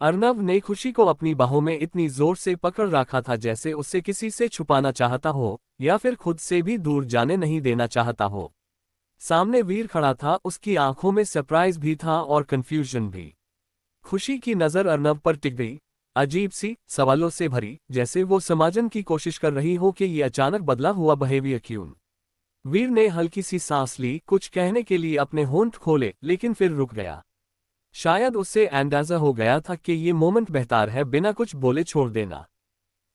अर्नव ने खुशी को अपनी बाहों में इतनी जोर से पकड़ रखा था जैसे उससे किसी से छुपाना चाहता हो या फिर खुद से भी दूर जाने नहीं देना चाहता हो। सामने वीर खड़ा था, उसकी आंखों में सरप्राइज भी था और कंफ्यूजन भी। खुशी की नजर अर्नव पर टिक गई, अजीब सी, सवालों से भरी, जैसे वो समझने की कोशिश कर रही हो कि ये अचानक बदला हुआ बिहेवियर क्यों। वीर ने हल्की सी सांस ली, कुछ कहने के लिए अपने होंठ खोले, लेकिन फिर रुक गया। शायद उससे अंदाजा हो गया था कि ये मोमेंट बेहतर है बिना कुछ बोले छोड़ देना।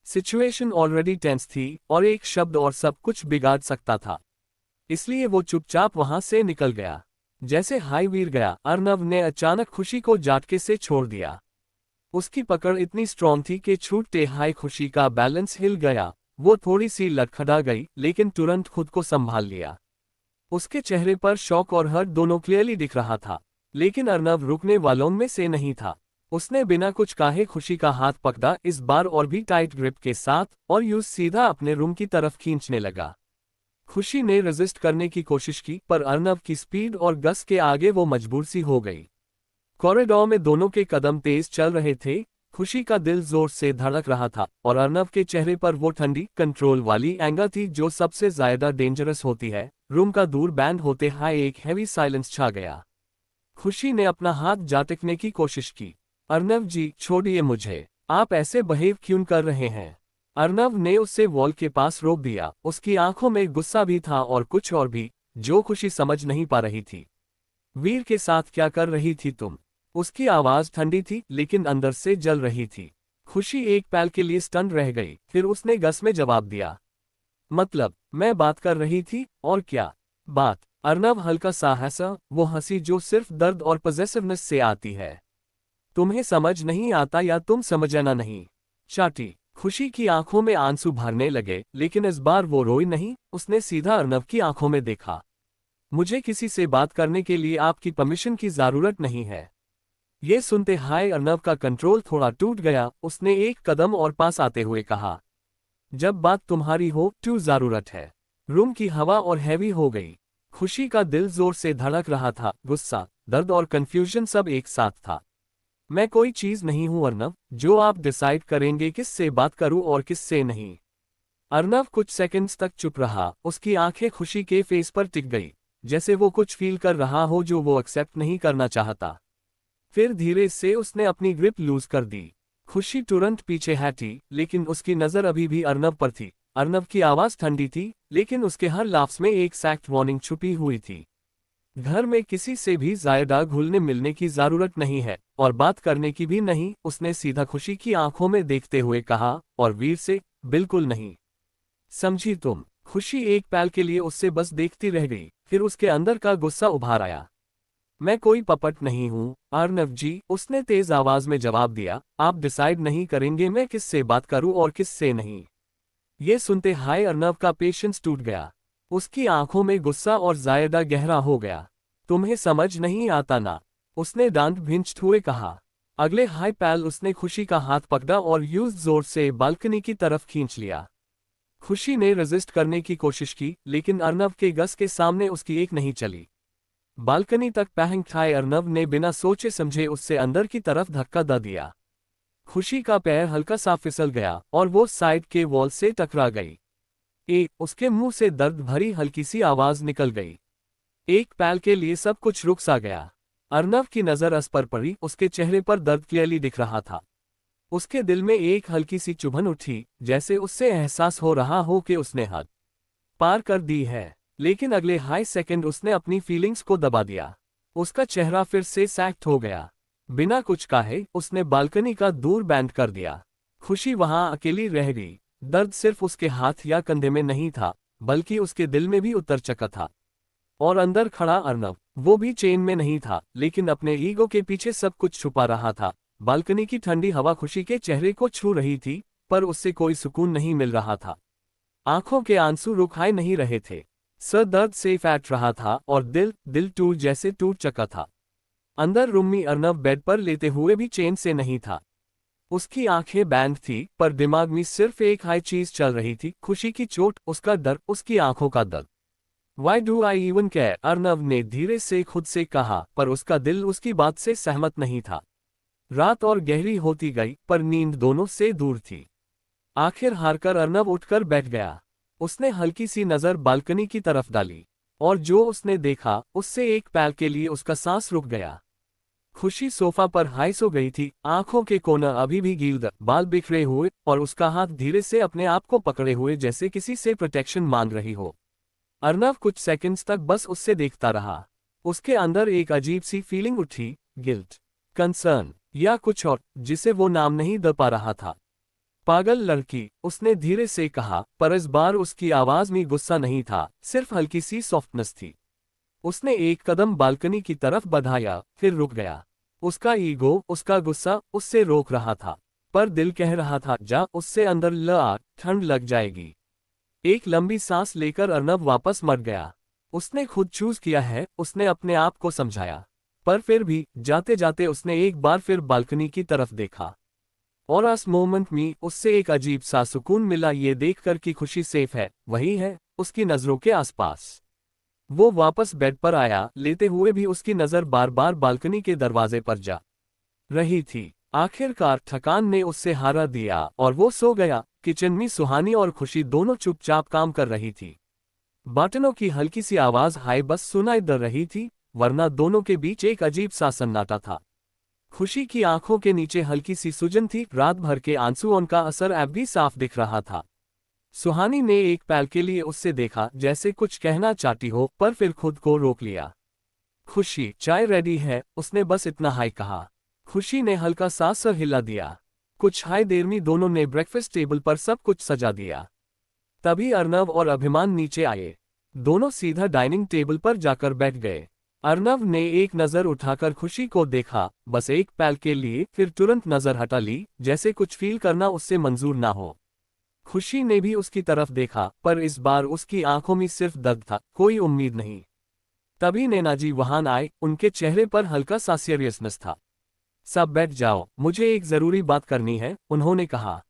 सिचुएशन ऑलरेडी टेंस थी और एक शब्द और सब कुछ बिगाड़ सकता था। इसलिए वो चुपचाप वहां से निकल गया। जैसे हाई वीर गया, अर्नव ने अचानक खुशी को झटके से छोड़ दिया। उसकी पकड़ इतनी स्ट्रॉन्ग थी कि छूटते हाई खुशी का बैलेंस हिल गया। वो थोड़ी सी लड़खड़ा गई, लेकिन तुरंत खुद को संभाल लिया। उसके चेहरे पर शॉक और हर्ट दोनों क्लियरली दिख रहा था, लेकिन अर्नव रुकने वालों में से नहीं था। उसने बिना कुछ कहे खुशी का हाथ पकड़ा, इस बार और भी टाइट ग्रिप के साथ, और यूं सीधा अपने रूम की तरफ खींचने लगा। खुशी ने रेजिस्ट करने की कोशिश की, पर अर्नव की स्पीड और गस के आगे वो मजबूर सी हो गई। कॉरिडोर में दोनों के कदम तेज चल रहे थे। खुशी का दिल जोर से धड़क रहा था और अर्नव के चेहरे पर वो ठंडी, कंट्रोल वाली एंगर थी जो सबसे ज्यादा डेंजरस होती है। रूम का दूर बैंड होते हाई एक हैवी साइलेंस छा गया। खुशी ने अपना हाथ झटकने की कोशिश की। अर्नव जी, छोड़िए मुझे, आप ऐसे बिहेव क्यों कर रहे हैं? अर्नव ने उसे वॉल के पास रोक दिया। उसकी आंखों में गुस्सा भी था और कुछ और भी, जो खुशी समझ नहीं पा रही थी। वीर के साथ क्या कर रही थी तुम? उसकी आवाज ठंडी थी, लेकिन अंदर से जल रही थी। खुशी एक पल के लिए स्टन रह गई, फिर उसने गस में जवाब दिया, मतलब, मैं बात कर रही थी, और क्या बात? अर्नव हल्का सा हंसा, वो हंसी जो सिर्फ दर्द और पॉसेसिवनेस से आती है। तुम्हें समझ नहीं आता या तुम समझना नहीं चाहती? खुशी की आंखों में आंसू भरने लगे, लेकिन इस बार वो रोई नहीं। उसने सीधा अर्नव की आंखों में देखा। मुझे किसी से बात करने के लिए आपकी परमिशन की जरूरत नहीं है। ये सुनते हाय अर्नव का कंट्रोल थोड़ा टूट गया। उसने एक कदम और पास आते हुए कहा, जब बात तुम्हारी हो तो जरूरत है। रूम की हवा और हैवी हो गई। खुशी का दिल जोर से धड़क रहा था, गुस्सा, दर्द और कंफ्यूजन सब एक साथ था। मैं कोई चीज नहीं हूं अर्नव, जो आप डिसाइड करेंगे किससे बात करूं और किससे नहीं। अर्नव कुछ सेकंड्स तक चुप रहा। उसकी आंखें खुशी के फेस पर टिक गई, जैसे वो कुछ फील कर रहा हो जो वो एक्सेप्ट नहीं करना चाहता। फिर धीरे से उसने अपनी ग्रिप लूज कर दी। खुशी तुरंत पीछे हटी, लेकिन उसकी नजर अभी भी अर्नव पर थी। अर्नव की आवाज ठंडी थी, लेकिन उसके हर लाफ्स में एक सख्त वार्निंग छुपी हुई थी। घर में किसी से भी ज्यादा घुलने मिलने की जरूरत नहीं है, और बात करने की भी नहीं। उसने सीधा खुशी की आंखों में देखते हुए कहा, और वीर से, बिल्कुल नहीं। समझी तुम? खुशी एक पल के लिए उससे बस देखती रह गई, फिर उसके अंदर का गुस्सा उभार आया। मैं कोई पपट नहीं हूं अर्नव जी, उसने तेज आवाज में जवाब दिया। आप डिसाइड नहीं करेंगे मैं किससे बात करूं और किससे नहीं। ये सुनते हाय अर्नव का पेशेंस टूट गया। उसकी आंखों में गुस्सा और ज्यादा गहरा हो गया। तुम्हें समझ नहीं आता ना? उसने दांत भींचते हुए कहा। अगले हाई पल उसने खुशी का हाथ पकड़ा और यूज जोर से बालकनी की तरफ खींच लिया। खुशी ने रेजिस्ट करने की कोशिश की, लेकिन अर्नव के गस के सामने उसकी एक नहीं चली। बालकनी तक पहुंचे अर्नव ने बिना सोचे समझे उससे अंदर की तरफ धक्का दे दिया। खुशी का पैर हल्का सा फिसल गया और वो साइड के वॉल से टकरा गई। उसके मुंह से दर्द भरी हल्की सी आवाज निकल गई। एक पल के लिए सब कुछ रुक सा गया। अर्नव की नजर उस पर पड़ी। उसके चेहरे पर दर्द क्लियरली दिख रहा था। उसके दिल में एक हल्की सी चुभन उठी, जैसे उससे एहसास हो रहा हो कि उसने हद पार कर दी है। लेकिन अगले हाई सेकंड उसने अपनी फीलिंग्स को दबा दिया। उसका चेहरा फिर से सख्त हो गया। बिना कुछ कहे उसने बालकनी का दूर बैंड कर दिया। खुशी वहां अकेली रह गई। दर्द सिर्फ उसके हाथ या कंधे में नहीं था, बल्कि उसके दिल में भी उतर चुका था। और अंदर खड़ा अर्नव, वो भी चैन में नहीं था, लेकिन अपने ईगो के पीछे सब कुछ छुपा रहा था। बालकनी की ठंडी हवा खुशी के चेहरे को छू रही थी, पर उससे कोई सुकून नहीं मिल रहा था। आंखों के आंसू रुकाए नहीं रहे थे। सर दर्द से फैट रहा था और दिल टूट जैसे टूट चुका था। अंदर रूम में अर्नव बेड पर लेते हुए भी चैन से नहीं था। उसकी आंखें बैंड थी, पर दिमाग में सिर्फ एक हाई चीज चल रही थी, खुशी की चोट, उसका डर, उसकी आंखों का दर्द। Why do I even care? Arnav ने धीरे से खुद से कहा, पर उसका दिल उसकी बात से सहमत नहीं था। रात और गहरी होती गई, पर नींद दोनों से दूर थी। आखिर हारकर अर्नब उठकर बैठ गया। उसने हल्की सी नजर बालकनी की तरफ डाली, और जो उसने देखा उससे एक पल के लिए उसका सांस रुक गया। खुशी सोफा पर हाई सो गई थी, आंखों के कोना अभी भी गीलद, बाल बिखरे हुए, और उसका हाथ धीरे से अपने आप को पकड़े हुए जैसे किसी से प्रोटेक्शन मांग रही हो। अर्नब कुछ सेकंड्स तक बस उससे देखता रहा। उसके अंदर एक अजीब सी फीलिंग उठी, गिल्ट, कंसर्न या कुछ और, जिसे वो नाम नहीं दे पा रहा था। पागल लड़की, उसने धीरे से कहा, पर इस बार उसकी आवाज में गुस्सा नहीं था, सिर्फ हल्की सी सॉफ्टनेस थी। उसने एक कदम बालकनी की तरफ बढ़ाया, फिर रुक गया। उसका ईगो, उसका गुस्सा उससे रोक रहा था, पर दिल कह रहा था जा, उससे अंदर ल आ, ठंड लग जाएगी। एक लंबी सांस लेकर अर्नब वापस मर गया। उसने खुद चूज किया है, उसने अपने आप को समझाया। पर फिर भी जाते जाते उसने एक बार फिर बालकनी की तरफ देखा, और उस मोमेंट में उससे एक अजीब सा सुकून मिला, ये देखकर कि खुशी सेफ है, वही है, उसकी नजरों के आसपास। वो वापस बेड पर आया, लेते हुए भी उसकी नजर बार बार बालकनी के दरवाजे पर जा रही थी। आखिरकार थकान ने उससे हारा दिया और वो सो गया। किचन में सुहानी और खुशी दोनों चुपचाप काम कर रही थी। बर्तनों की हल्की सी आवाज हाय बस सुनाई दे रही थी, वरना दोनों के बीच एक अजीब सा सन्नाटा था। खुशी की आंखों के नीचे हल्की सी सूजन थी, रात भर के आंसुओं का असर अब भी साफ दिख रहा था। सुहानी ने एक पल के लिए उससे देखा, जैसे कुछ कहना चाहती हो, पर फिर खुद को रोक लिया। खुशी, चाय रेडी है, उसने बस इतना हाय कहा। खुशी ने हल्का सा सर हिला दिया। कुछ हाय देर में दोनों ने ब्रेकफास्ट टेबल पर सब कुछ सजा दिया। तभी अर्नव और अभिमान नीचे आए। दोनों सीधा डाइनिंग टेबल पर जाकर बैठ गए। अर्नव ने एक नजर उठाकर खुशी को देखा, बस एक पल के लिए, फिर तुरंत नजर हटा ली, जैसे कुछ फील करना उससे मंजूर ना हो। खुशी ने भी उसकी तरफ देखा, पर इस बार उसकी आंखों में सिर्फ दर्द था, कोई उम्मीद नहीं। तभी नैनाजी वहां आए, उनके चेहरे पर हल्का सा सीरियसनेस था। सब बैठ जाओ, मुझे एक जरूरी बात करनी है, उन्होंने कहा।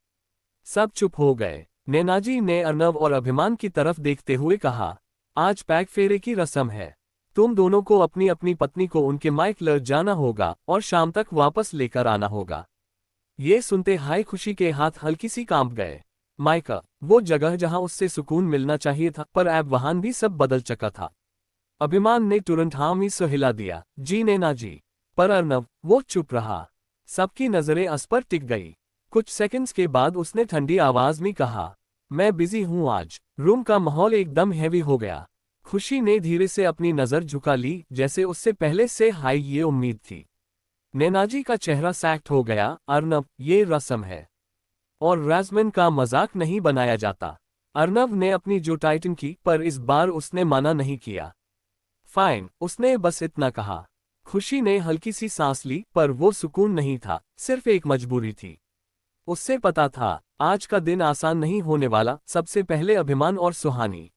सब चुप हो गए। नैनाजी ने अर्नव और अभिमान की तरफ देखते हुए कहा, आज पैक फेरे की रस्म है। तुम दोनों को अपनी अपनी पत्नी को उनके मायके ले जाना होगा और शाम तक वापस लेकर आना होगा। ये सुनते हाय खुशी के हाथ हल्की सी कांप गए। मायका, वो जगह जहां उससे सुकून मिलना चाहिए था, पर अब वहां भी सब बदल चुका था। अभिमान ने तुरंत हामी से हिला दिया, जी नैनाजी। पर अर्नव, वो चुप रहा। सबकी नजरें उस पर टिक गई। कुछ सेकंड्स के बाद उसने ठंडी आवाज में कहा, मैं बिजी हूं आज। रूम का माहौल एकदम हैवी हो गया। खुशी ने धीरे से अपनी नजर झुका ली, जैसे उससे पहले से हाई ये उम्मीद थी। नैनाजी का चेहरा सैक्ट हो गया, अर्नव, ये रस्म है और रज़्म का मजाक नहीं बनाया जाता। अर्नव ने अपनी जो टाइटन की, पर इस बार उसने मना नहीं किया। फाइन, उसने बस इतना कहा। खुशी ने हल्की सी सांस ली, पर वो सुकून नहीं था, सिर्फ एक मजबूरी थी। उससे पता था, आज का दिन आसान नहीं होने वाला। सबसे पहले अभिमान और सुहानी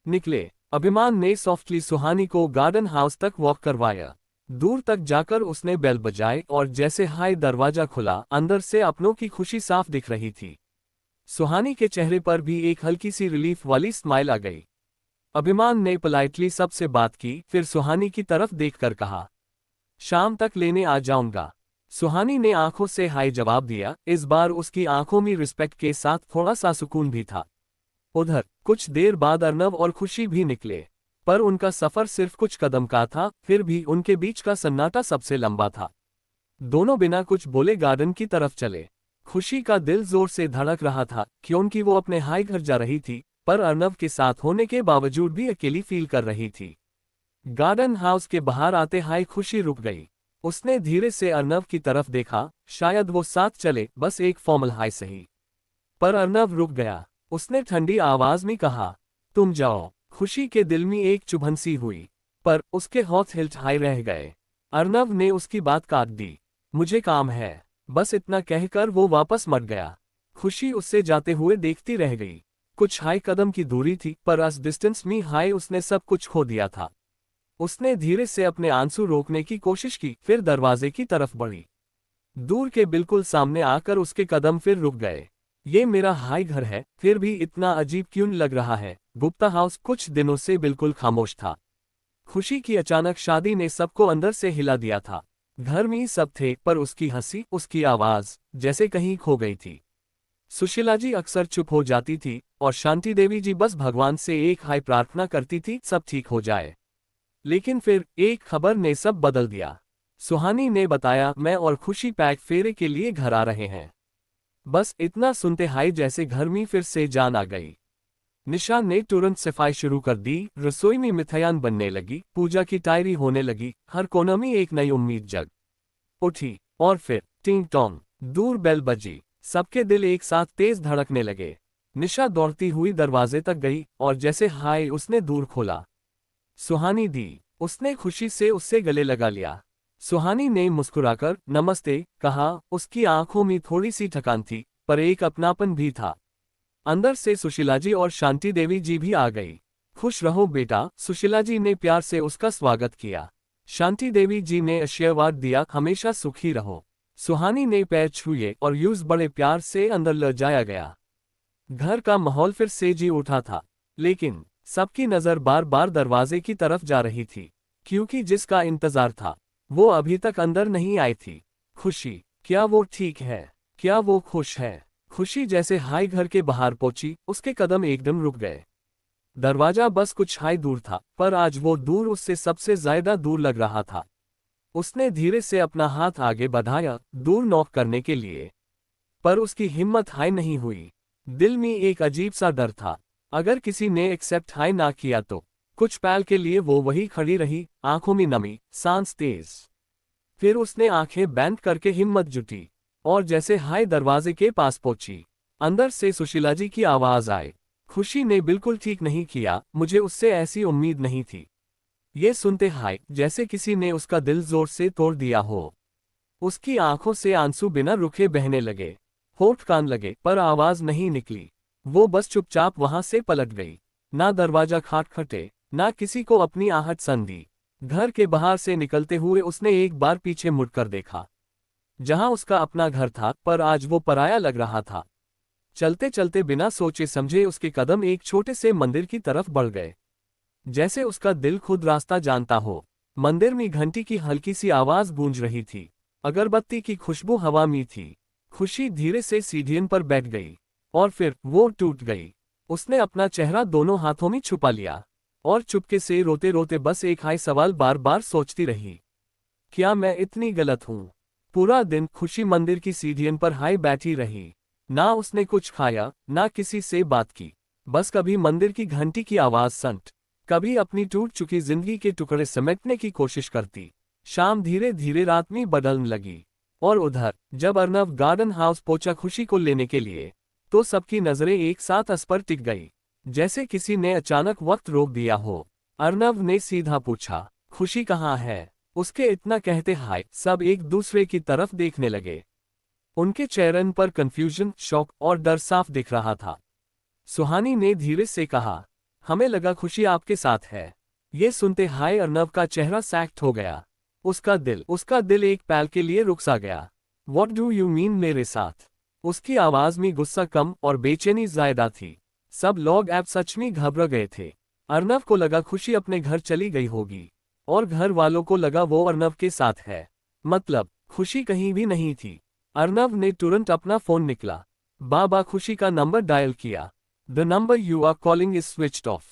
निकले। अभिमान ने सॉफ्टली सुहानी को गार्डन हाउस तक वॉक करवाया। दूर तक जाकर उसने बेल बजाई, और जैसे हाय दरवाजा खुला, अंदर से अपनों की खुशी साफ दिख रही थी। सुहानी के चेहरे पर भी एक हल्की सी रिलीफ वाली स्माइल आ गई। अभिमान ने पोलाइटली सबसे बात की, फिर सुहानी की तरफ देखकर कहा, शाम तक लेने आ जाऊंगा। सुहानी ने आंखों से हाय जवाब दिया। इस बार उसकी आंखों में रिस्पेक्ट के साथ थोड़ा सा सुकून भी था। उधर कुछ देर बाद अर्नव और खुशी भी निकले, पर उनका सफर सिर्फ कुछ कदम का था, फिर भी उनके बीच का सन्नाटा सबसे लंबा था। दोनों बिना कुछ बोले गार्डन की तरफ चले। खुशी का दिल जोर से धड़क रहा था, क्योंकि वो अपने हाई घर जा रही थी, पर अर्नव के साथ होने के बावजूद भी अकेली फील कर रही थी। गार्डन हाउस के बाहर आते हाय खुशी रुक गई। उसने धीरे से अर्नव की तरफ देखा, शायद वो साथ चले, बस एक फॉर्मल हाय सही। पर अर्नव रुक गया। उसने ठंडी आवाज में कहा, तुम जाओ। खुशी के दिल में एक चुभन सी हुई, पर उसके होठ हिलचाए रह गए। अर्नव ने उसकी बात काट दी, मुझे काम है, बस इतना कहकर वो वापस मर गया। खुशी उससे जाते हुए देखती रह गई। कुछ हाई कदम की दूरी थी, पर उस डिस्टेंस में हाई उसने सब कुछ खो दिया था। उसने धीरे से अपने आंसू रोकने की कोशिश की, फिर दरवाजे की तरफ बढ़ी। दूर के बिल्कुल सामने आकर उसके कदम फिर रुक गए। ये मेरा हाई घर है, फिर भी इतना अजीब क्यों लग रहा है। गुप्ता हाउस कुछ दिनों से बिल्कुल खामोश था। खुशी की अचानक शादी ने सबको अंदर से हिला दिया था। घर में सब थे, पर उसकी हंसी, उसकी आवाज जैसे कहीं खो गई थी। सुशीला जी अक्सर चुप हो जाती थी और शांति देवी जी बस भगवान से एक हाय प्रार्थना करती थी, सब ठीक हो जाए। लेकिन फिर एक खबर ने सब बदल दिया। सुहानी ने बताया, मैं और खुशी पैक फेरे के लिए घर आ रहे हैं। बस इतना सुनते हाय जैसे घर में फिर से जान आ गई। निशा ने तुरंत सफाई शुरू कर दी, रसोई में मिठाइयां बनने लगी, पूजा की तैयारी होने लगी, हर कोने में एक नई उम्मीद जग उठी। और फिर टिंग टोंग, दूर बेल बजी, सबके दिल एक साथ तेज धड़कने लगे। निशा दौड़ती हुई दरवाजे तक गई और जैसे हाय उसने दूर खोला, सुहानी दी। उसने खुशी से उससे गले लगा लिया। सुहानी ने मुस्कुराकर नमस्ते कहा, उसकी आंखों में थोड़ी सी थकान थी, पर एक अपनापन भी था। अंदर से सुशीला जी और शांति देवी जी भी आ गई। खुश रहो बेटा, सुशीला जी ने प्यार से उसका स्वागत किया। शांति देवी जी ने आशीर्वाद दिया, हमेशा सुखी रहो। सुहानी ने पैर छुए और यूज बड़े प्यार से अंदर ले जाया गया। घर का माहौल फिर से जी उठा था, लेकिन सबकी नजर बार बार दरवाजे की तरफ जा रही थी, क्योंकि जिसका इंतजार था वो अभी तक अंदर नहीं आई थी। खुशी, क्या वो ठीक है? क्या वो खुश है? खुशी जैसे हाय घर के बाहर पहुंची, उसके कदम एकदम रुक गए। दरवाजा बस कुछ हाय दूर था, पर आज वो दूर उससे सबसे ज्यादा दूर लग रहा था। उसने धीरे से अपना हाथ आगे बढ़ाया, दूर नॉक करने के लिए, पर उसकी हिम्मत हाय नहीं हुई। दिल में एक अजीब सा डर था, अगर किसी ने एक्सेप्ट हाय ना किया तो। कुछ पल के लिए वो वही खड़ी रही, आंखों में नमी, सांस तेज। फिर उसने आंखें बंद करके हिम्मत जुटी, और जैसे हाय दरवाजे के पास पहुंची, अंदर से सुशीला जी की आवाज आई, खुशी ने बिल्कुल ठीक नहीं किया, मुझे उससे ऐसी उम्मीद नहीं थी। ये सुनते हाय जैसे किसी ने उसका दिल जोर से तोड़ दिया हो। उसकी आंखों से आंसू बिना रुके बहने लगे, होठ कान लगे, पर आवाज नहीं निकली। वो बस चुपचाप वहां से पलट गई। ना दरवाजा खटखटे, ना किसी को अपनी आहट सुन दी। घर के बाहर से निकलते हुए उसने एक बार पीछे मुड़कर देखा, जहां उसका अपना घर था, पर आज वो पराया लग रहा था। चलते चलते बिना सोचे समझे उसके कदम एक छोटे से मंदिर की तरफ बढ़ गए, जैसे उसका दिल खुद रास्ता जानता हो। मंदिर में घंटी की हल्की सी आवाज गूंज रही थी, अगरबत्ती की खुशबू हवा में थी। खुशी धीरे से सीढ़ियों पर बैठ गई, और फिर वो टूट गई। उसने अपना चेहरा दोनों हाथों में छुपा लिया, और चुपके से रोते रोते बस एक हाय सवाल बार बार सोचती रही, क्या मैं इतनी गलत हूं? पूरा दिन खुशी मंदिर की सीढ़ियों पर हाय बैठी रही। ना उसने कुछ खाया, ना किसी से बात की। बस कभी मंदिर की घंटी की आवाज संट, कभी अपनी टूट चुकी जिंदगी के टुकड़े समेटने की कोशिश करती। शाम धीरे धीरे रात में बदलने लगी, और उधर जब अर्नव गार्डन हाउस पहुंचा खुशी को लेने के लिए, तो सबकी नजरें एक साथ उस पर टिक गई, जैसे किसी ने अचानक वक्त रोक दिया हो। अर्नव ने सीधा पूछा, खुशी कहाँ है? उसके इतना कहते हाय सब एक दूसरे की तरफ देखने लगे। उनके चेहरे पर कंफ्यूजन, शॉक और डर साफ दिख रहा था। सुहानी ने धीरे से कहा, हमें लगा खुशी आपके साथ है। ये सुनते हाय अर्नव का चेहरा सैक्ट हो गया। उसका दिल एक पल के लिए रुक सा गया। What do you mean मेरे साथ? उसकी आवाज में गुस्सा कम और बेचैनी ज्यादा थी। सब लोग अब सच में घबरा गए थे। अर्नव को लगा खुशी अपने घर चली गई होगी, और घर वालों को लगा वो अर्नव के साथ है। मतलब खुशी कहीं भी नहीं थी। अर्नव ने तुरंत अपना फोन निकला, बाबा खुशी का नंबर डायल किया। The number you are calling is switched off.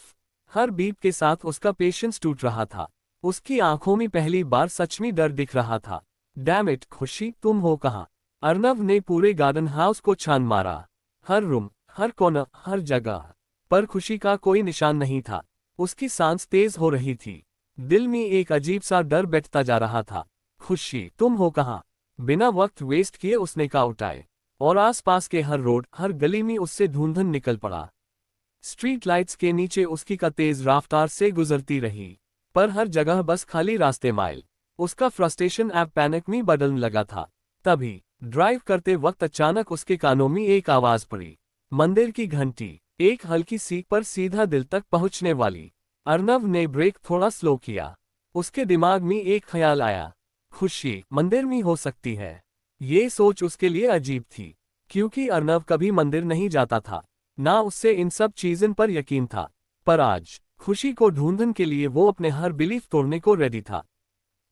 हर बीप के साथ उसका पेशेंस टूट रहा था। उसकी आंखों में पहली बार सच में डर दिख रहा था। डैम इट खुशी, तुम हो कहाँ? अर्नव ने पूरे गार्डन हाउस को छान मारा, हर रूम, हर कोना, हर जगह, पर खुशी का कोई निशान नहीं था। उसकी सांस तेज हो रही थी, दिल में एक अजीब सा डर बैठता जा रहा था। खुशी, तुम हो कहाँ? बिना वक्त वेस्ट किए उसने का उठाए, और आसपास के हर रोड, हर गली में उससे धुंधन निकल पड़ा। स्ट्रीट लाइट्स के नीचे उसकी का तेज रफ्तार से गुजरती रही, पर हर जगह बस खाली रास्ते माइल। उसका फ्रस्ट्रेशन अब पैनिक में बदलने लगा था। तभी ड्राइव करते वक्त अचानक उसके कानों में एक आवाज पड़ी, मंदिर की घंटी, एक हल्की सी पर सीधा दिल तक पहुंचने वाली। अर्नव ने ब्रेक थोड़ा स्लो किया। उसके दिमाग में एक ख्याल आया, खुशी मंदिर में हो सकती है। ये सोच उसके लिए अजीब थी, क्योंकि अर्नव कभी मंदिर नहीं जाता था, ना उससे इन सब चीजों पर यकीन था। पर आज खुशी को ढूंढने के लिए वो अपने हर बिलीफ तोड़ने को रेडी था।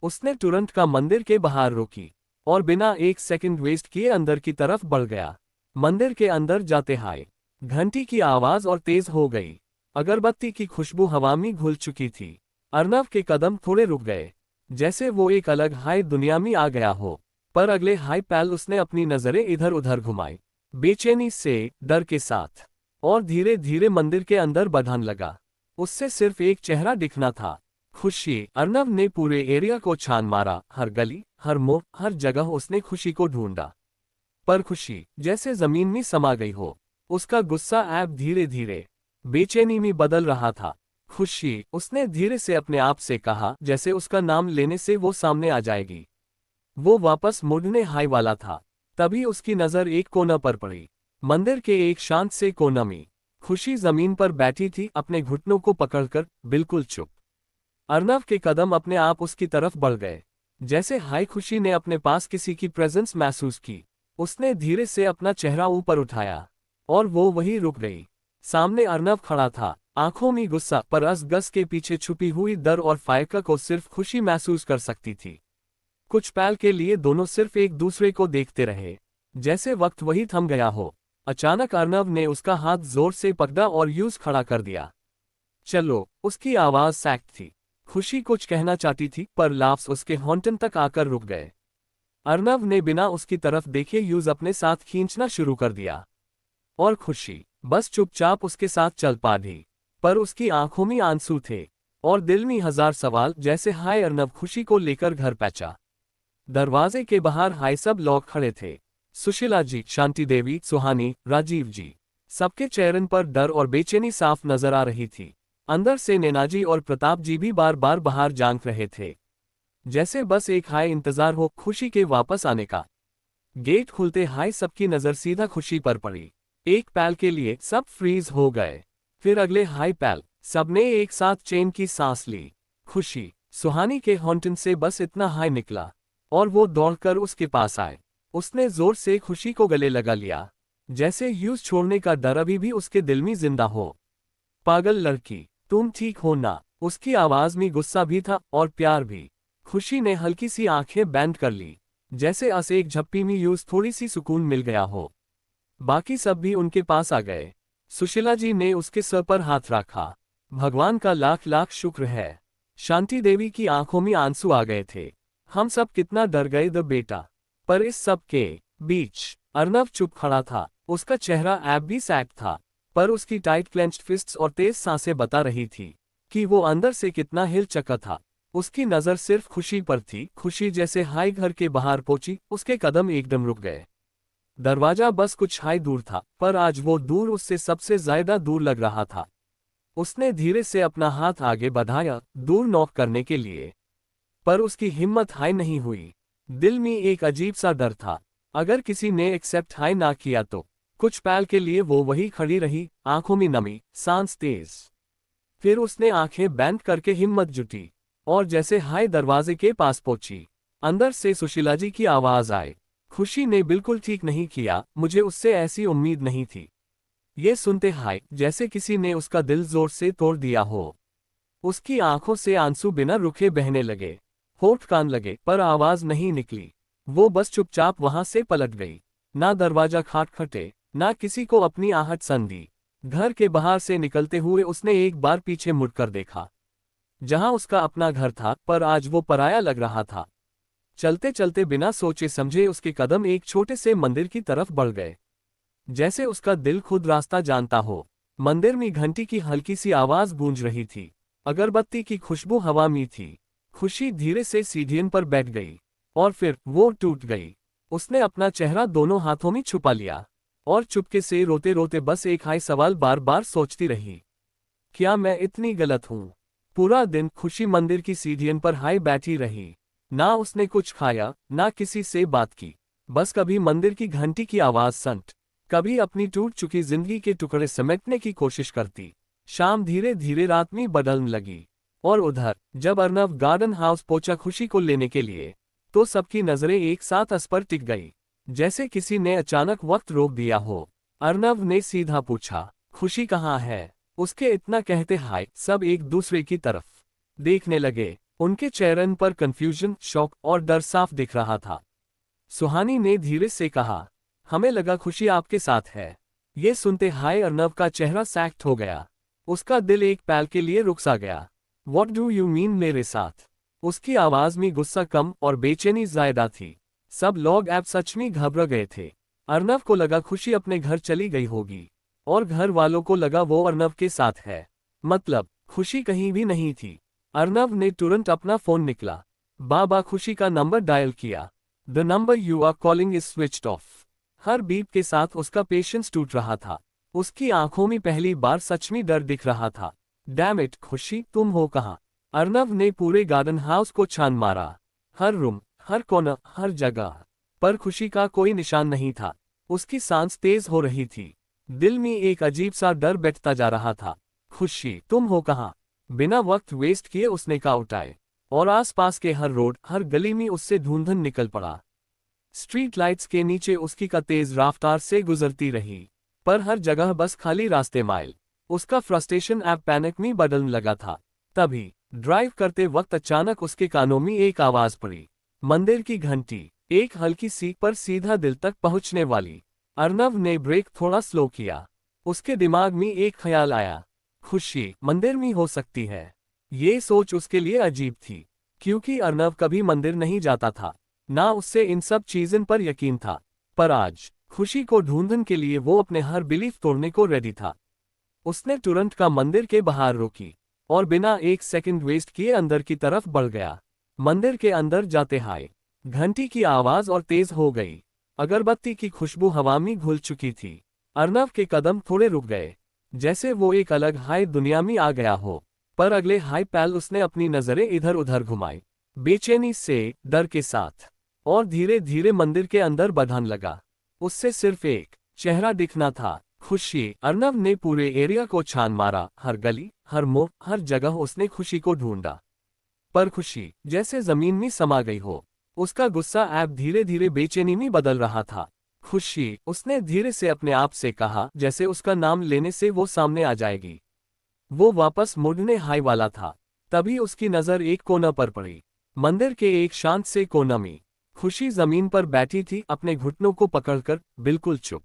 उसने तुरंत का मंदिर के बाहर रोकी और बिना एक सेकंड वेस्ट किए अंदर की तरफ बढ़ गया। मंदिर के अंदर जाते हाय घंटी की आवाज और तेज हो गई। अगरबत्ती की खुशबू हवा में घुल चुकी थी। अर्नव के कदम थोड़े रुक गए, जैसे वो एक अलग हाई दुनिया में आ गया हो। पर अगले हाई पल उसने अपनी नजरें इधर उधर घुमाई, बेचैनी से, डर के साथ, और धीरे धीरे मंदिर के अंदर बढ़ने लगा। उससे सिर्फ एक चेहरा दिखना था, खुशी। अर्नव ने पूरे एरिया को छान मारा, हर गली, हर मोड़, हर जगह उसने खुशी को ढूंढा। पर खुशी जैसे जमीन में समा गई हो। उसका गुस्सा ऐब धीरे धीरे बेचैनी में बदल रहा था। खुशी, उसने धीरे से अपने आप से कहा, जैसे उसका नाम लेने से वो सामने आ जाएगी। वो वापस मुड़ने हाई वाला था, तभी उसकी नजर एक कोना पर पड़ी। मंदिर के एक शांत से कोना में खुशी जमीन पर बैठी थी, अपने घुटनों को पकड़कर, बिल्कुल चुप। अर्नव के कदम अपने आप उसकी तरफ बढ़ गए, जैसे हाई खुशी ने अपने पास किसी की प्रेजेंस महसूस की। उसने धीरे से अपना चेहरा ऊपर उठाया और वो वहीं रुक गई। सामने अर्नव खड़ा था, आंखों में गुस्सा, पर असगस के पीछे छुपी हुई डर और फायका को सिर्फ खुशी महसूस कर सकती थी। कुछ पल के लिए दोनों सिर्फ एक दूसरे को देखते रहे, जैसे वक्त वही थम गया हो। अचानक अर्नव ने उसका हाथ जोर से पकड़ा और यूज खड़ा कर दिया। चलो, उसकी आवाज सख्त थी। खुशी कुछ कहना चाहती थी, पर लाफ्स उसके होंठन तक आकर रुक गए। अर्नव ने बिना उसकी तरफ देखे यूज अपने साथ खींचना शुरू कर दिया, और खुशी बस चुपचाप उसके साथ चल पादी। पर उसकी आंखों में आंसू थे और दिल में हजार सवाल, जैसे हाय। अर्नव खुशी को लेकर घर पहुंचा। दरवाजे के बाहर हाय सब लोग खड़े थे, सुशीला जी, शांति देवी, सुहानी, राजीव जी। सबके चेहरों पर डर और बेचैनी साफ नजर आ रही थी। अंदर से नैनाजी और प्रताप जी भी बार बार बाहर झांक रहे थे, जैसे बस एक हाय इंतजार हो खुशी के वापस आने का। गेट खुलते हाय सबकी नजर सीधा खुशी पर पड़ी। एक पल के लिए सब फ्रीज हो गए, फिर अगले हाई पल सबने एक साथ चैन की सांस ली। खुशी, सुहानी के होंठन से बस इतना हाई निकला और वो दौड़कर उसके पास आए। उसने जोर से खुशी को गले लगा लिया, जैसे यूज छोड़ने का डर अभी भी उसके दिल में जिंदा हो। पागल लड़की, तुम ठीक हो ना? उसकी आवाज में गुस्सा भी था और प्यार भी। खुशी ने हल्की सी आंखें बंद कर ली, जैसे अस एक झप्पी में यूज थोड़ी सी सुकून मिल गया हो। बाकी सब भी उनके पास आ गए। सुशीला जी ने उसके सर पर हाथ रखा। भगवान का लाख लाख शुक्र है। शांति देवी की आंखों में आंसू आ गए थे। हम सब कितना डर गए द बेटा। पर इस सब के बीच अर्नव चुप खड़ा था। उसका चेहरा ऐब भी सैक था, पर उसकी टाइट क्लेंच्ड फिस्ट्स और तेज सांसें बता रही थी कि वो अंदर से कितना हिल चुका था। उसकी नजर सिर्फ खुशी पर थी। खुशी जैसे हाई घर के बाहर पहुंची, उसके कदम एकदम रुक गए। दरवाजा बस कुछ हाई दूर था, पर आज वो दूर उससे सबसे ज्यादा दूर लग रहा था। उसने धीरे से अपना हाथ आगे बढ़ाया, दूर नॉक करने के लिए, पर उसकी हिम्मत हाई नहीं हुई। दिल में एक अजीब सा डर था, अगर किसी ने एक्सेप्ट हाई ना किया तो। कुछ पल के लिए वो वही खड़ी रही, आंखों में नमी, सांस तेज। फिर उसने आंखें बंद करके हिम्मत जुटी, और जैसे हाई दरवाजे के पास पहुंची, अंदर से सुशीला जी की आवाज आई, खुशी ने बिल्कुल ठीक नहीं किया, मुझे उससे ऐसी उम्मीद नहीं थी। ये सुनते हाय जैसे किसी ने उसका दिल जोर से तोड़ दिया हो। उसकी आंखों से आंसू बिना रुके बहने लगे, होठ कान लगे, पर आवाज नहीं निकली। वो बस चुपचाप वहां से पलट गई। ना दरवाजा खटखटे, ना किसी को अपनी आहट सुन दी। घर के बाहर से निकलते हुए उसने एक बार पीछे मुड़कर देखा, जहां उसका अपना घर था, पर आज वो पराया लग रहा था। चलते चलते बिना सोचे समझे उसके कदम एक छोटे से मंदिर की तरफ बढ़ गए, जैसे उसका दिल खुद रास्ता जानता हो। मंदिर में घंटी की हल्की सी आवाज गूंज रही थी, अगरबत्ती की खुशबू हवा में थी। खुशी धीरे से सीढ़ियों पर बैठ गई, और फिर वो टूट गई। उसने अपना चेहरा दोनों हाथों में छुपा लिया, और चुपके से रोते रोते बस एक हाई सवाल बार बार सोचती रही, क्या मैं इतनी गलत हूं? पूरा दिन खुशी मंदिर की सीढ़ियों पर हाई बैठी रही। ना उसने कुछ खाया, ना किसी से बात की। बस कभी मंदिर की घंटी की आवाज सुनती, कभी अपनी टूट चुकी जिंदगी के टुकड़े समेटने की कोशिश करती। शाम धीरे धीरे रात में बदलने लगी, और उधर जब अर्नव गार्डन हाउस पहुंचा खुशी को लेने के लिए, तो सबकी नजरें एक साथ उस पर टिक गई, जैसे किसी ने अचानक वक्त रोक दिया हो। अर्नव ने सीधा पूछा, खुशी कहाँ है? उसके इतना कहते हाय सब एक दूसरे की तरफ देखने लगे। उनके चेहरे पर कंफ्यूजन, शॉक और डर साफ दिख रहा था। सुहानी ने धीरे से कहा, हमें लगा खुशी आपके साथ है। ये सुनते हाय अर्नव का चेहरा सैक्ट हो गया। उसका दिल एक पल के लिए रुक सा गया। What do you mean मेरे साथ? उसकी आवाज में गुस्सा कम और बेचैनी ज्यादा थी। सब लोग अब सच में घबरा गए थे। अर्नव को लगा खुशी अपने घर चली गई होगी और घर वालों को लगा वो अर्नव के साथ है। मतलब खुशी कहीं भी नहीं थी। अर्नव ने तुरंत अपना फोन निकला। बाबा खुशी का नंबर डायल किया। The number you are calling is switched off. हर बीप के साथ उसका पेशेंस टूट रहा था। उसकी आंखों में पहली बार सच में डर दिख रहा था। डैम इट खुशी, तुम हो कहाँ? अर्नव ने पूरे गार्डन हाउस को छान मारा। हर रूम, हर कोना, हर जगह, पर खुशी का कोई निशान नहीं था। उसकी सांस तेज हो रही थी। दिल में एक अजीब सा डर बैठता जा रहा था। खुशी, तुम हो कहाँ? बिना वक्त वेस्ट किए उसने कहा उठाए और आसपास के हर रोड, हर गली में उससे धुंधन निकल पड़ा। स्ट्रीट लाइट्स के नीचे उसकी का तेज रफ्तार से गुजरती रही, पर हर जगह बस खाली रास्ते माइल। उसका फ्रस्ट्रेशन अब पैनिक में बदलने लगा था। तभी ड्राइव करते वक्त अचानक उसके कानों में एक आवाज पड़ी। मंदिर की घंटी, एक हल्की सी पर सीधा दिल तक पहुंचने वाली। अर्नव ने ब्रेक थोड़ा स्लो किया। उसके दिमाग में एक ख्याल आया, खुशी मंदिर में हो सकती है। ये सोच उसके लिए अजीब थी, क्योंकि अर्नव कभी मंदिर नहीं जाता था, ना उससे इन सब चीजों पर यकीन था। पर आज खुशी को ढूंढने के लिए वो अपने हर बिलीफ तोड़ने को रेडी था। उसने तुरंत का मंदिर के बाहर रोकी और बिना एक सेकंड वेस्ट किए अंदर की तरफ बढ़ गया। मंदिर के अंदर जाते हाय घंटी की आवाज और तेज हो गई। अगरबत्ती की खुशबू हवा में घुल चुकी थी। अर्नव के कदम थोड़े रुक गए, जैसे वो एक अलग हाय दुनिया में आ गया हो। पर अगले हाय पल उसने अपनी नजरें इधर उधर घुमाई, बेचैनी से, डर के साथ, और धीरे धीरे मंदिर के अंदर बढ़ने लगा। उससे सिर्फ एक चेहरा दिखना था, खुशी। अर्नव ने पूरे एरिया को छान मारा, हर गली, हर मोड़, हर जगह उसने खुशी को ढूंढा। पर खुशी जैसे जमीन में समा गई हो। उसका गुस्सा अब धीरे धीरे बेचैनी में बदल रहा था। खुशी, उसने धीरे से अपने आप से कहा, जैसे उसका नाम लेने से वो सामने आ जाएगी। वो वापस मुड़ने हाय वाला था, तभी उसकी नजर एक कोना पर पड़ी। मंदिर के एक शांत से कोना में खुशी जमीन पर बैठी थी, अपने घुटनों को पकड़कर, बिल्कुल चुप।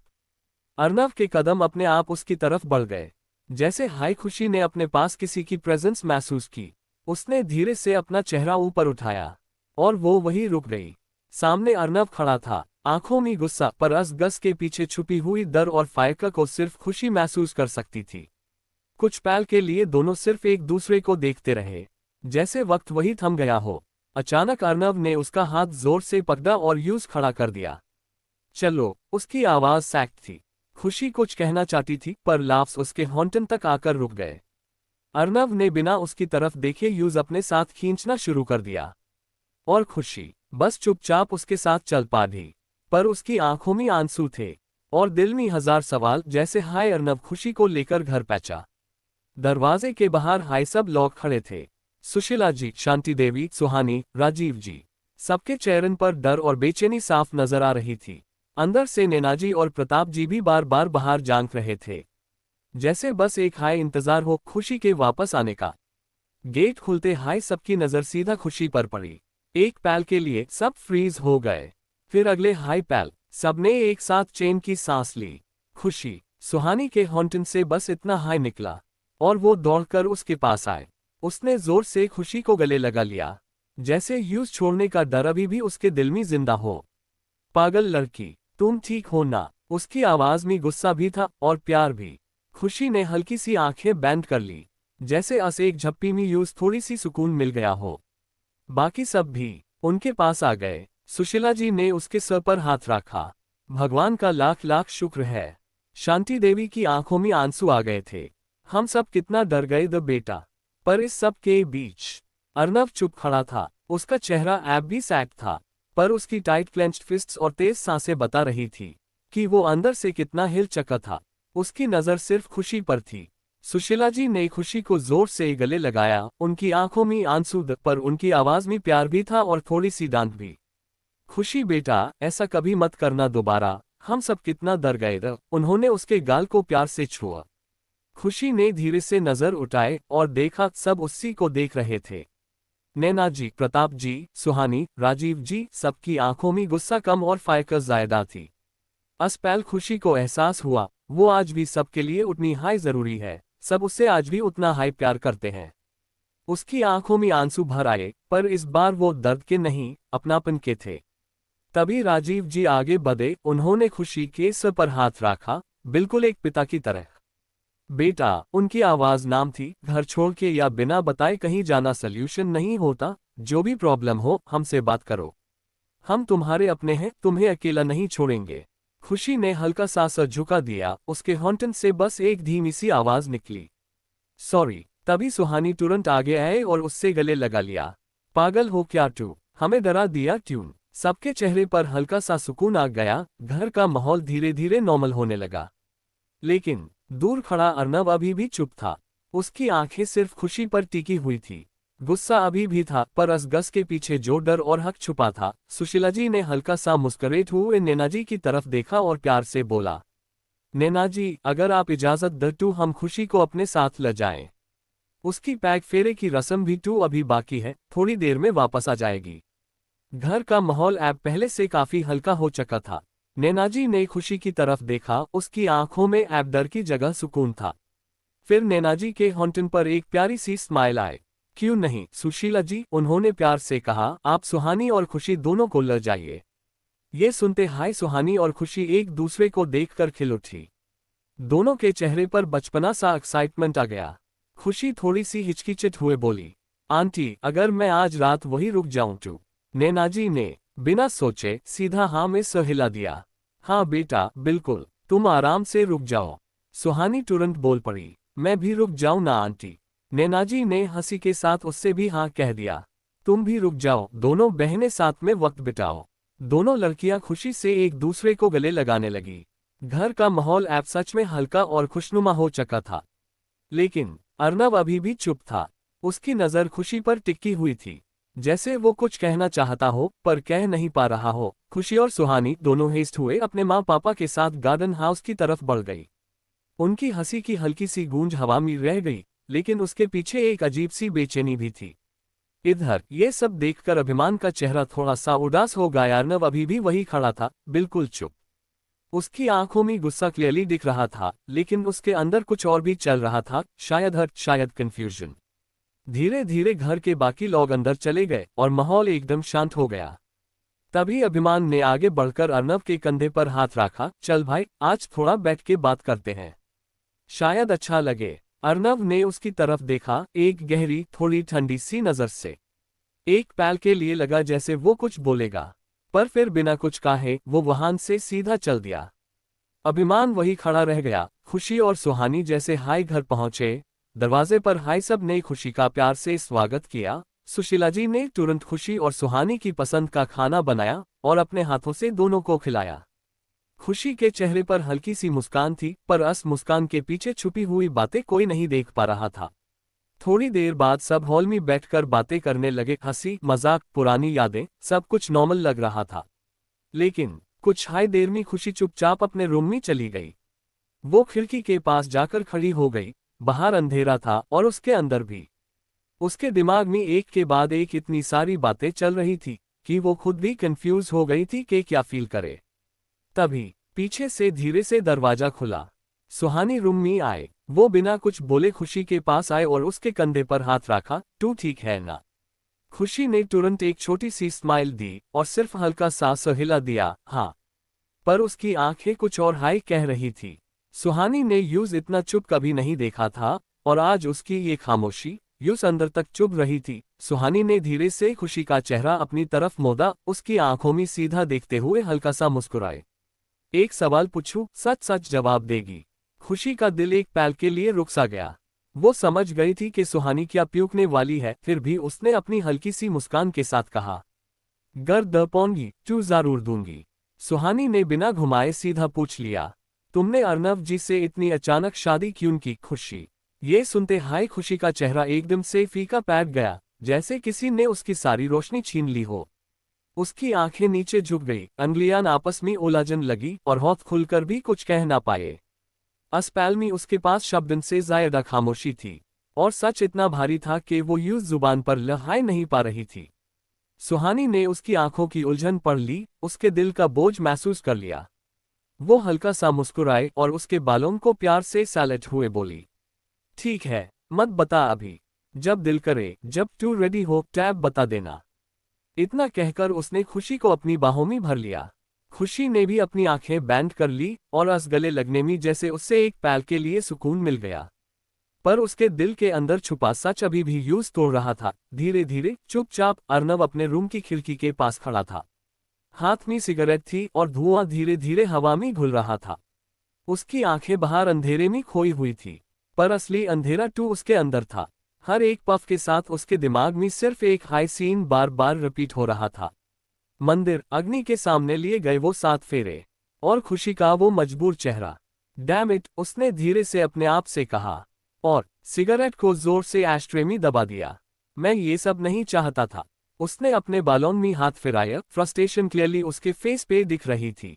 अर्नव के कदम अपने आप उसकी तरफ बढ़ गए, जैसे हाय खुशी ने अपने पास किसी की प्रेजेंस महसूस की। उसने धीरे से अपना चेहरा ऊपर उठाया और वो वहीं रुक गई। सामने अर्नव खड़ा था, आंखों में गुस्सा, पर असगस के पीछे छुपी हुई डर और फायका को सिर्फ खुशी महसूस कर सकती थी। कुछ पल के लिए दोनों सिर्फ एक दूसरे को देखते रहे, जैसे वक्त वही थम गया हो। अचानक अर्नव ने उसका हाथ जोर से पकड़ा और यूज खड़ा कर दिया। चलो, उसकी आवाज सख्त थी। खुशी कुछ कहना चाहती थी, पर लाफ्स उसके होंठन तक आकर रुक गए। अर्नव ने बिना उसकी तरफ देखे यूज अपने साथ खींचना शुरू कर दिया और खुशी बस चुपचाप उसके साथ चल पादी। पर उसकी आंखों में आंसू थे और दिल में हजार सवाल, जैसे हाय अर्नव खुशी को लेकर घर पहुंचा। दरवाजे के बाहर हाय सब लोग खड़े थे। सुशीला जी, शांति देवी, सुहानी, राजीव जी, सबके चेहरे पर डर और बेचैनी साफ नजर आ रही थी। अंदर से नैनाजी और प्रताप जी भी बार बार बाहर झांक रहे थे, जैसे बस एक हाय इंतजार हो खुशी के वापस आने का। गेट खुलते हाय सबकी नजर सीधा खुशी पर पड़ी। एक पल के लिए सब फ्रीज हो गए, फिर अगले हाय पल सबने एक साथ चैन की सांस ली। खुशी, सुहानी के होंठन से बस इतना हाय निकला और वो दौड़कर उसके पास आए। उसने जोर से खुशी को गले लगा लिया, जैसे यूज छोड़ने का डर अभी भी उसके दिल में जिंदा हो। पागल लड़की, तुम ठीक हो ना? उसकी आवाज में गुस्सा भी था और प्यार भी। खुशी ने हल्की सी आंखें बंद कर ली, जैसे एक झप्पी में यूज थोड़ी सी सुकून मिल गया हो। बाकी सब भी उनके पास आ गए। सुशीला जी ने उसके सर पर हाथ रखा। भगवान का लाख लाख शुक्र है। शांति देवी की आंखों में आंसू आ गए थे। हम सब कितना डर गए द बेटा। पर इस सब के बीच अर्नव चुप खड़ा था। उसका चेहरा अब भी सैक था, पर उसकी टाइट क्लेंच्ड फिस्ट्स और तेज सांसें बता रही थी कि वो अंदर से कितना हिल चुका था। उसकी नजर सिर्फ खुशी पर थी। सुशीला जी ने खुशी को जोर से गले लगाया। उनकी आंखों में आंसू पर उनकी आवाज में प्यार भी था और थोड़ी सी डांट भी। खुशी बेटा, ऐसा कभी मत करना दोबारा। हम सब कितना डर गए थे। उन्होंने उसके गाल को प्यार से छुआ। खुशी ने धीरे से नजर उठाए और देखा, सब उसी को देख रहे थे। नैना जी, प्रताप जी, सुहानी, राजीव जी, सबकी आंखों में गुस्सा कम और फायकर ज्यादा थी। अस्पैल खुशी को एहसास हुआ, वो आज भी सबके लिए उतनी हाई जरूरी है, सब उससे आज भी उतना हाई प्यार करते हैं। उसकी आंखों में आंसू भर आए, पर इस बार वो दर्द के नहीं, अपनापन के थे। तभी राजीव जी आगे बढ़े, उन्होंने खुशी के सर पर हाथ रखा, बिल्कुल एक पिता की तरह। बेटा, उनकी आवाज नाम थी, घर छोड़ के या बिना बताए कहीं जाना सल्यूशन नहीं होता, जो भी प्रॉब्लम हो हमसे बात करो। हम तुम्हारे अपने हैं, तुम्हें अकेला नहीं छोड़ेंगे। खुशी ने हल्का सा सर झुका दिया, उसके होंठन से बस एक धीमी सी आवाज निकली, सॉरी। तभी सुहानी तुरंत आगे आए और उससे गले लगा लिया। पागल हो क्या तू, हमें डरा दिया ट्यून। सबके चेहरे पर हल्का सा सुकून आ गया, घर का माहौल धीरे धीरे नॉर्मल होने लगा। लेकिन दूर खड़ा अर्नब अभी भी चुप था। उसकी आंखें सिर्फ खुशी पर टिकी हुई थी। गुस्सा अभी भी था, पर असगस के पीछे जो डर और हक छुपा था। सुशीला जी ने हल्का सा मुस्कुराते हुए नैना जी की तरफ देखा और प्यार से बोला, नैना जी, अगर आप इजाजत दें तो हम खुशी को अपने साथ ले जाएं। उसकी पैक फेरे की रस्म भी तो अभी बाकी है, थोड़ी देर में वापस आ जाएगी। घर का माहौल अब पहले से काफी हल्का हो चुका था। नैनाजी ने खुशी की तरफ देखा, उसकी आंखों में अब डर की जगह सुकून था। फिर नैनाजी के होंठन पर एक प्यारी सी स्माइल आए। क्यों नहीं सुशीला जी, उन्होंने प्यार से कहा, आप सुहानी और खुशी दोनों को ले जाइए। ये सुनते हाय सुहानी और खुशी एक दूसरे को देखकर खिल उठी। दोनों के चेहरे पर बचपना सा एक्साइटमेंट आ गया। खुशी थोड़ी सी हिचकिचाहट हुए बोली, आंटी, अगर मैं आज रात वही रुक जाऊं तो? नैनाजी ने बिना सोचे सीधा हाँ में सर हिला दिया। हाँ बेटा, बिल्कुल, तुम आराम से रुक जाओ। सुहानी तुरंत बोल पड़ी, मैं भी रुक जाऊं ना आंटी? नैनाजी ने हंसी के साथ उससे भी हाँ कह दिया। तुम भी रुक जाओ, दोनों बहनें साथ में वक्त बिताओ। दोनों लड़कियां खुशी से एक दूसरे को गले लगाने लगी। घर का माहौल अब सच में हल्का और खुशनुमा हो चुका था। लेकिन अर्नब अभी भी चुप था। उसकी नजर खुशी पर टिकी हुई थी, जैसे वो कुछ कहना चाहता हो पर कह नहीं पा रहा हो। खुशी और सुहानी दोनों हेस्ट हुए अपने माँ पापा के साथ गार्डन हाउस की तरफ बढ़ गई। उनकी हंसी की हल्की सी गूंज हवा में रह गई, लेकिन उसके पीछे एक अजीब सी बेचैनी भी थी। इधर ये सब देखकर अभिमान का चेहरा थोड़ा सा उदास हो गया। अर्नब अभी भी वही खड़ा था, बिल्कुल चुप। उसकी आंखों में गुस्सा क्लियरली दिख रहा था, लेकिन उसके अंदर कुछ और भी चल रहा था, शायद हर्ट, शायद कंफ्यूजन। धीरे धीरे घर के बाकी लोग अंदर चले गए और माहौल एकदम शांत हो गया। तभी अभिमान ने आगे बढ़कर अर्नब के कंधे पर हाथ रखा, चल भाई, आज थोड़ा बैठ के बात करते हैं, शायद अच्छा लगे। अर्नब ने उसकी तरफ देखा, एक गहरी थोड़ी ठंडी सी नजर से। एक पल के लिए लगा जैसे वो कुछ बोलेगा, पर फिर बिना कुछ कहे वो वहां से सीधा चल दिया। अभिमान वही खड़ा रह गया। खुशी और सुहानी जैसे हाय घर पहुंचे, दरवाजे पर हाय सब ने खुशी का प्यार से स्वागत किया। सुशीला जी ने तुरंत खुशी और सुहानी की पसंद का खाना बनाया और अपने हाथों से दोनों को खिलाया। खुशी के चेहरे पर हल्की सी मुस्कान थी, पर उस मुस्कान के पीछे छुपी हुई बातें कोई नहीं देख पा रहा था। थोड़ी देर बाद सब हॉल में बैठकर बातें करने लगे, हंसी मजाक, पुरानी यादें, सब कुछ नॉर्मल लग रहा था। लेकिन कुछ हाई देर में खुशी चुपचाप अपने रूम में चली गई। वो खिड़की के पास जाकर खड़ी हो गई। बाहर अंधेरा था और उसके अंदर भी। उसके दिमाग में एक के बाद एक इतनी सारी बातें चल रही थी कि वो खुद भी कंफ्यूज हो गई थी कि क्या फील करे। तभी पीछे से धीरे से दरवाजा खुला। सुहानी रूम में आए। वो बिना कुछ बोले खुशी के पास आए और उसके कंधे पर हाथ रखा, तू ठीक है ना? खुशी ने तुरंत एक छोटी सी स्माइल दी और सिर्फ हल्का सा सर हिला दिया, हाँ। पर उसकी आंखें कुछ और हाई कह रही थी। सुहानी ने यूज इतना चुप कभी नहीं देखा था, और आज उसकी ये खामोशी यूज अंदर तक चुभ रही थी। सुहानी ने धीरे से खुशी का चेहरा अपनी तरफ मोड़ा, उसकी आंखों में सीधा देखते हुए हल्का सा मुस्कुराए। एक सवाल पूछूं, सच सच जवाब देगी? खुशी का दिल एक पल के लिए रुक सा गया। वो समझ गई थी कि सुहानी क्या प्यूकने वाली है, फिर भी उसने अपनी हल्की सी मुस्कान के साथ कहा, गर द पाऊंगी, तू जरूर दूंगी। सुहानी ने बिना घुमाए सीधा पूछ लिया, तुमने अर्नब जी से इतनी अचानक शादी क्यों की? खुशी ये सुनते हाय खुशी का चेहरा एकदम से फीका पड़ गया, जैसे किसी ने उसकी सारी रोशनी छीन ली हो। उसकी आंखें नीचे झुक गई, अंगुलियां आपस में उलझन लगी और होठ खुलकर भी कुछ कह ना पाए। अस्पताल में उसके पास शब्दन से ज्यादा खामोशी थी। और सच इतना भारी था कि वो यूं जुबान पर लहाए नहीं पा रही थी। सुहानी ने उसकी आंखों की उलझन पढ़ ली, उसके दिल का बोझ महसूस कर लिया। वो हल्का सा मुस्कुराए और उसके बालों को प्यार से सैलेट हुए बोली, ठीक है, मत बता अभी। जब दिल करे, जब तू रेडी हो, टैब बता देना। इतना कहकर उसने खुशी को अपनी बाहों में भर लिया। खुशी ने भी अपनी आंखें बैंड कर ली और अस गले लगने में जैसे उससे एक पल के लिए सुकून मिल गया। पर उसके दिल के अंदर छुपा सच अभी भी यूज तोड़ रहा था। धीरे धीरे चुपचाप अर्नव अपने रूम की खिड़की के पास खड़ा था। हाथ में सिगरेट थी और धुआं धीरे धीरे हवा में घुल रहा था। उसकी आंखें बाहर अंधेरे में खोई हुई थी, पर असली अंधेरा टू उसके अंदर था। हर एक पफ के साथ उसके दिमाग में सिर्फ एक हाई सीन बार बार रिपीट हो रहा था। मंदिर, अग्नि के सामने लिए गए वो 7 फेरे, और खुशी का वो मजबूर चेहरा। डैम इट, उसने धीरे से अपने आप से कहा, और सिगरेट को जोर से एस्ट्रे में दबा दिया। मैं ये सब नहीं चाहता था। उसने अपने बालों में हाथ फिराया, फ्रस्ट्रेशन क्लियरली उसके फेस पे दिख रही थी।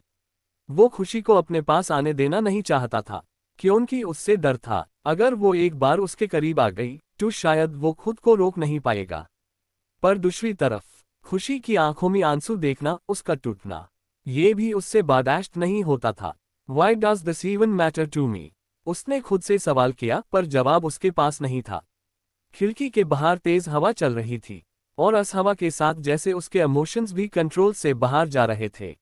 वो खुशी को अपने पास आने देना नहीं चाहता था, क्योंकि उससे डर था, अगर वो एक बार उसके करीब आ गई तो शायद वो खुद को रोक नहीं पाएगा। पर दूसरी तरफ खुशी की आंखों में आंसू देखना, उसका टूटना, ये भी उससे बर्दाश्त नहीं होता था। Why does this even matter to me? उसने खुद से सवाल किया, पर जवाब उसके पास नहीं था। खिड़की के बाहर तेज हवा चल रही थी, और इस हवा के साथ जैसे उसके इमोशंस भी कंट्रोल से बाहर जा रहे थे।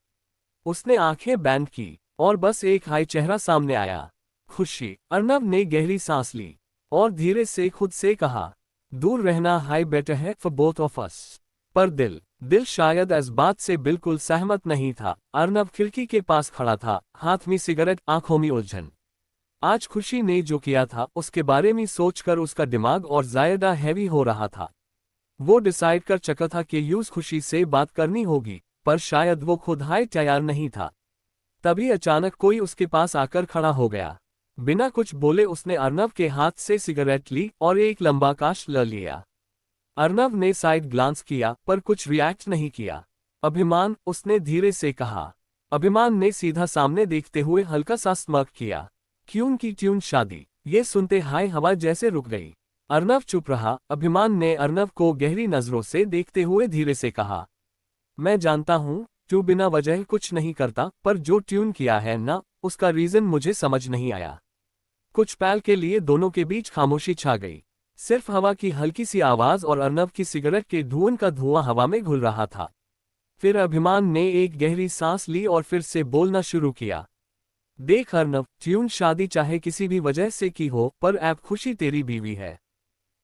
उसने आंखें बैंड की, और बस एक हाई चेहरा सामने आया, खुशी। अर्नव ने गहरी सांस ली, और धीरे से खुद से कहा, दूर रहना हाई बेटर है फॉर बोथ ऑफ अस। पर दिल शायद इस बात से बिल्कुल सहमत नहीं था। अर्नव खिड़की के पास खड़ा था, हाथ में सिगरेट, आंखों में उलझन। आज खुशी ने जो किया था उसके बारे में सोचकर उसका दिमाग और ज्यादा हैवी हो रहा था। वो डिसाइड कर चुका था कि यूज खुशी से बात करनी होगी, पर शायद वो खुद हाय तैयार नहीं था। तभी अचानक कोई उसके पास आकर खड़ा हो गया। बिना कुछ बोले उसने अर्नव के हाथ से सिगरेट ली और एक लंबा काश ले लिया। अर्नव ने साइड ग्लांस किया, पर कुछ रिएक्ट नहीं किया। अभिमान, उसने धीरे से कहा। अभिमान ने सीधा सामने देखते हुए हल्का सा स्मर्क किया। क्योंकि ट्यून शादी, ये सुनते हाय हवा जैसे रुक गई। अर्नव चुप रहा। अभिमान ने अर्नव को गहरी नजरों से देखते हुए धीरे से कहा, मैं जानता हूं तू बिना वजह कुछ नहीं करता, पर जो ट्यून किया है ना, उसका रीजन मुझे समझ नहीं आया। कुछ पल के लिए दोनों के बीच खामोशी छा गई, सिर्फ हवा की हल्की सी आवाज और अर्नव की सिगरेट के धुएं का धुआं हवा में घुल रहा था। फिर अभिमान ने एक गहरी सांस ली और फिर से बोलना शुरू किया, देख अर्नव, ट्यून शादी चाहे किसी भी वजह से की हो, पर ऐप खुशी तेरी बीवी है।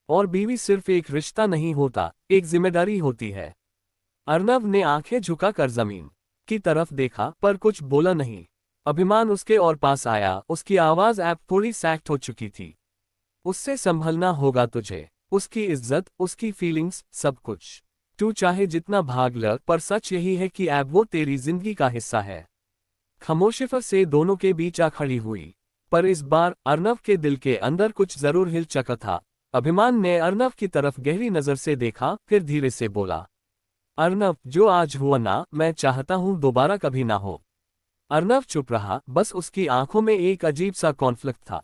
और बीवी सिर्फ एक रिश्ता नहीं होता, एक जिम्मेदारी होती है। अर्नव ने आंखें झुकाकर जमीन की तरफ देखा, पर कुछ बोला नहीं। अभिमान उसके और पास आया, उसकी आवाज ऐप थोड़ी सैक्ट हो चुकी थी। उससे संभलना होगा तुझे, उसकी इज्जत, उसकी फीलिंग्स, सब कुछ। तू चाहे जितना भाग ल, पर सच यही है कि ऐप वो तेरी जिंदगी का हिस्सा है। खामोशिफा से दोनों के बीच आ खड़ी हुई, पर इस बार अर्नव के दिल के अंदर कुछ जरूर हिल चका था। अभिमान ने अर्नव की तरफ गहरी नजर से देखा, फिर धीरे से बोला, अर्नव, जो आज हुआ ना, मैं चाहता हूं दोबारा कभी ना हो। अर्नव चुप रहा, बस उसकी आंखों में एक अजीब सा कॉन्फ्लिक्ट था।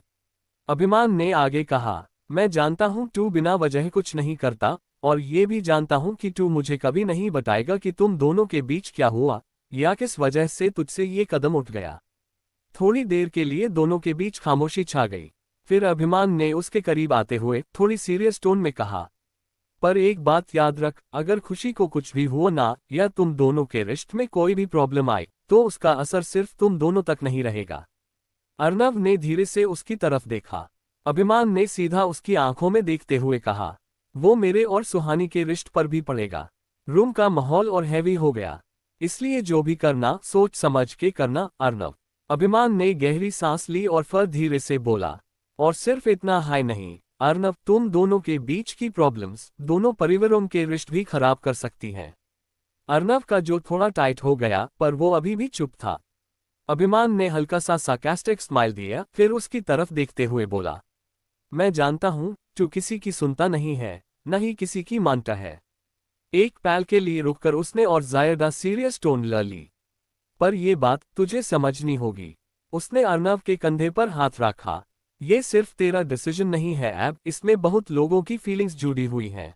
अभिमान ने आगे कहा, मैं जानता हूं तू बिना वजह कुछ नहीं करता, और ये भी जानता हूं कि तू मुझे कभी नहीं बताएगा कि तुम दोनों के बीच क्या हुआ, या किस वजह से तुझसे ये कदम उठ गया। थोड़ी देर के लिए दोनों के बीच खामोशी छा गई। फिर अभिमान ने उसके करीब आते हुए थोड़ी सीरियस टोन में कहा, पर एक बात याद रख, अगर खुशी को कुछ भी हुआ ना, या तुम दोनों के रिश्ते में कोई भी प्रॉब्लम आए, तो उसका असर सिर्फ तुम दोनों तक नहीं रहेगा। अर्नव ने धीरे से उसकी तरफ देखा। अभिमान ने सीधा उसकी आंखों में देखते हुए कहा, वो मेरे और सुहानी के रिश्ते पर भी पड़ेगा। रूम का माहौल और हैवी हो गया, इसलिए जो भी करना सोच समझ के करना अर्नव। अभिमान ने गहरी सांस ली और फिर धीरे से बोला, और सिर्फ इतना हाई नहीं अर्नव, तुम दोनों के बीच की प्रॉब्लम्स दोनों परिवारों के रिश्ते भी खराब कर सकती हैं। अर्नव का जो थोड़ा टाइट हो गया, पर वो अभी भी चुप था। अभिमान ने हल्का सा सार्कास्टिक स्माइल दिया, फिर उसकी तरफ देखते हुए बोला, मैं जानता हूं तू किसी की सुनता नहीं है, न ही किसी की मानता है। एक पल के लिए रुककर उसने और ज्यादा सीरियस टोन ले ली, पर यह बात तुझे समझनी होगी। उसने अर्नव के कंधे पर हाथ रखा, ये सिर्फ तेरा डिसीजन नहीं है ऐब, इसमें बहुत लोगों की फीलिंग्स जुड़ी हुई हैं।